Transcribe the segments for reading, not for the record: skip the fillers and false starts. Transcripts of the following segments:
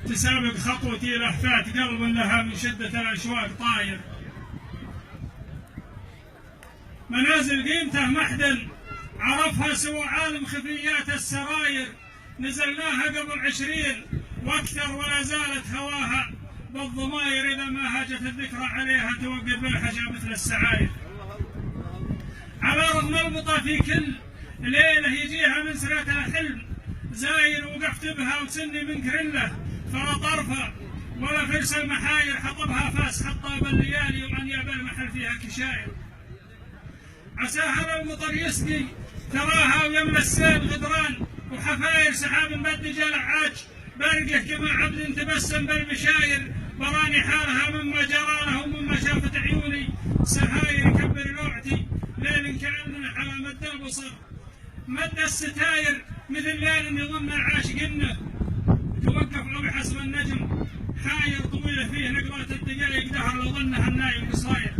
تسابق خطوتي لهفات قلب لها من شدة الأشواق طاير. منازل قيمته محدن عرفها سوى عالم خفيات السراير، نزلناها قبل 20 واكثر ولا زالت هواها بالضماير، اذا ما هاجت الذكرى عليها توقف بالحجا مثل السعاير. على رغم البطا في كل ليله يجيها من سرعه الحلم زاير، وقفت بها وسني من كرله فلا طرفه ولا فرس المحاير، حطبها فاس حطها بالليالي وانياب المحل فيها كشاير. عساها المطر يسقي تراها ويملى السيل غدران، وحفاير سحاب مد جلع عاج بارقه كما عبد تبسم بالمشاير، براني حالها مما جرى له ومما شافت عيوني سهاير. يكبر لوعتي ليل كأنه على مد البصر مد الستاير، مثل ليل يظن العاشقنه توقف او بحسب النجم حاير، طويله فيه نقرات الدقائق دهر لو ظنها النايم قصاير.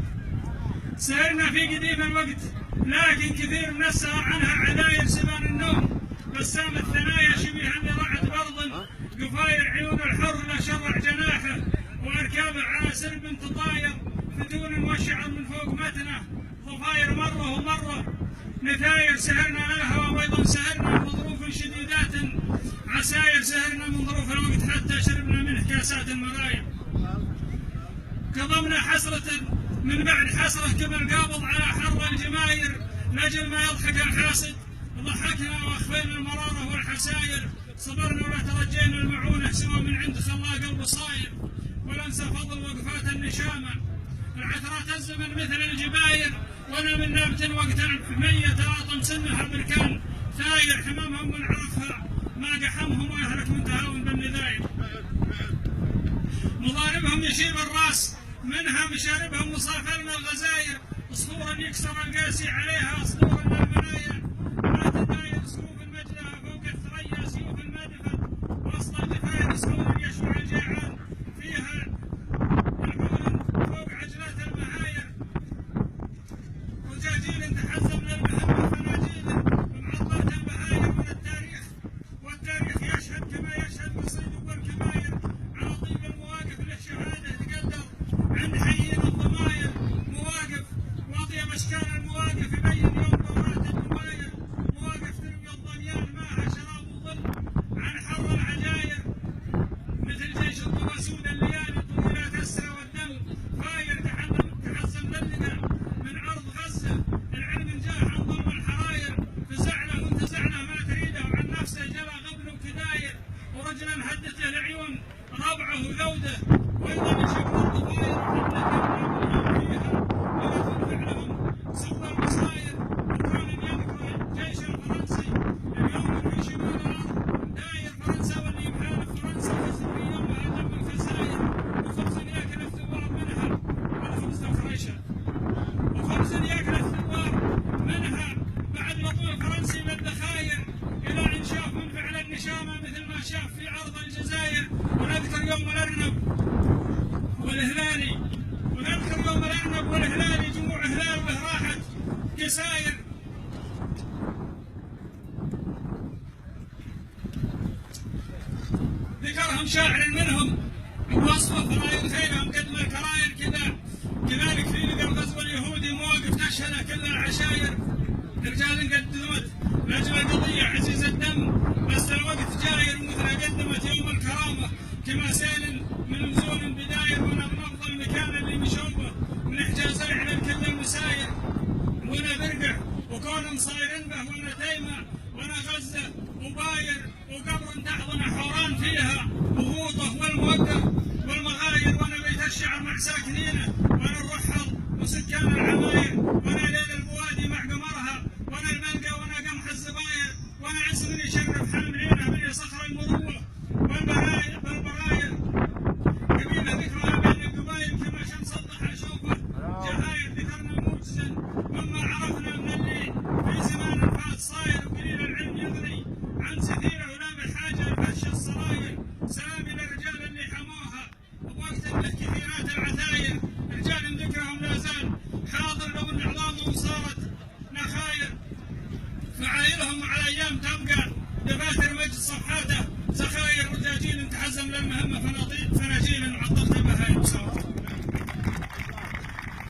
سهرنا في قديم الوقت لكن كثير من السهر عنها عذاير، سبان النوم بسام الثنايا شبيها لرعد برض، قفاير عيون الحر لا شرع جناحه، واركاب عاسر بنت طاير فتون وشعر من فوق متنه، ضفاير مره ومره نثاير. سهرنا لها وايضا سهرنا من ظروف شديدات عساير، سهرنا من ظروف الوقت حتى شربنا منه كاسات المرايا. كظمنا حسرة من بعد حسرة كما القابض على حر الجماير، لاجل ما يضحك الحاسد ضحكنا واخفينا المرارة والحساير، صبرنا ولا ترجينا المعونة سوى من عند خلاق قلب صاير، ولا انسى فضل وقفات النشامة العثرات الزمن مثل الجباير، وانا من نابت وقت مية تلاطم سنها بركان ثاير، حمامهم من عرفها ما قحمهم واهلك من تهاون بالنذاير. مضاربهم يشيب الراس منها مشاربهم مصافرنا الغزاير، اسطورا يكسر القاسي عليها اسطورا للمنايا، ما تداير سيوف المجدها فوق الثريا سيوف المادفه، وسط الجفاير سكون يشوع الجيعان فيها العون فوق عجلات المهاير، وجاجيل تحزم للمهمه فناجيل ومعطلات البهاير من التاريخ، والتاريخ يشهد كما يشهد بالصيد والكباير، على طيب المواقف للشهاده تقدر عند حيين الضماير مواقف، واطيب اشكال المواقف يبين يوم ضرات الدماير، مواقف تروي الضليان ماها شراب وظل عن حر العجاير، مثل جيش الضوى سود الليالي طويلات السرى والدم فاير، تحزم للقى من عرض غزه العلم جاه عن ظلم الحراير، فزعله وانتزعنا ما تريده وعن نفسه جرى غبن وكداير، ورجلا هدته العيون ربعه وذوده، وايضا يشبه الضفاير وحتى فيها ولا فعلهم سوى المصاير، وكان يذكر الجيش الفرنسي اليوم في شمال الارض داير، فرنسا واللي يخالف فرنسا يصل في يومها دم الخساير، وخبز ياكل الثوار منها والخبز الفريشه، وخبز ياكل الثوار منها بعد مطول الفرنسي بالذخاير، الى ان شاف من فعل النشامه مثل ما شاف في عرض الجزائر. ونذكر يوم الارنب والهلالي، ونذكر يوم الارنب والهلالي جموع هلال به راحت قصاير. ذكرهم شاعر منهم بوصفه فراير خيرهم قدم الكراير كذا، كذلك في لقى الغزو اليهودي مواقف تشهد كل العشاير، رجال قدمت لاجل القضيه عزيز الدم بس الوقت جاير، مثل قدمت يوم الكرامه كما سيل من نزول بداير، وانا بنفض المكان اللي مشوبه من حجاز على كل المساير، وانا برقع وكون مصايرين به، وانا تيمه وانا غزه وباير، وقبر تحضن حوران فيها وغوطه والموقف والمغاير، وانا بيت الشعر مع ساكنينه، وانا الرحل وسكان العماير، وانا ليل البوادي مع قمرها، وانا الملقى وانا قمح الزباير، وانا عسل يشرف حاملينه من صخر المروه والبراير، قبيله ذكرها بين القبايل كما شمس الضحى شوفه جهاير، ذكرنا موجزا مما عرفنا من اللي في زمان فات صاير، وقليل العلم يغني عن سثيره ولا بحاجه لفش الصراير، المهمة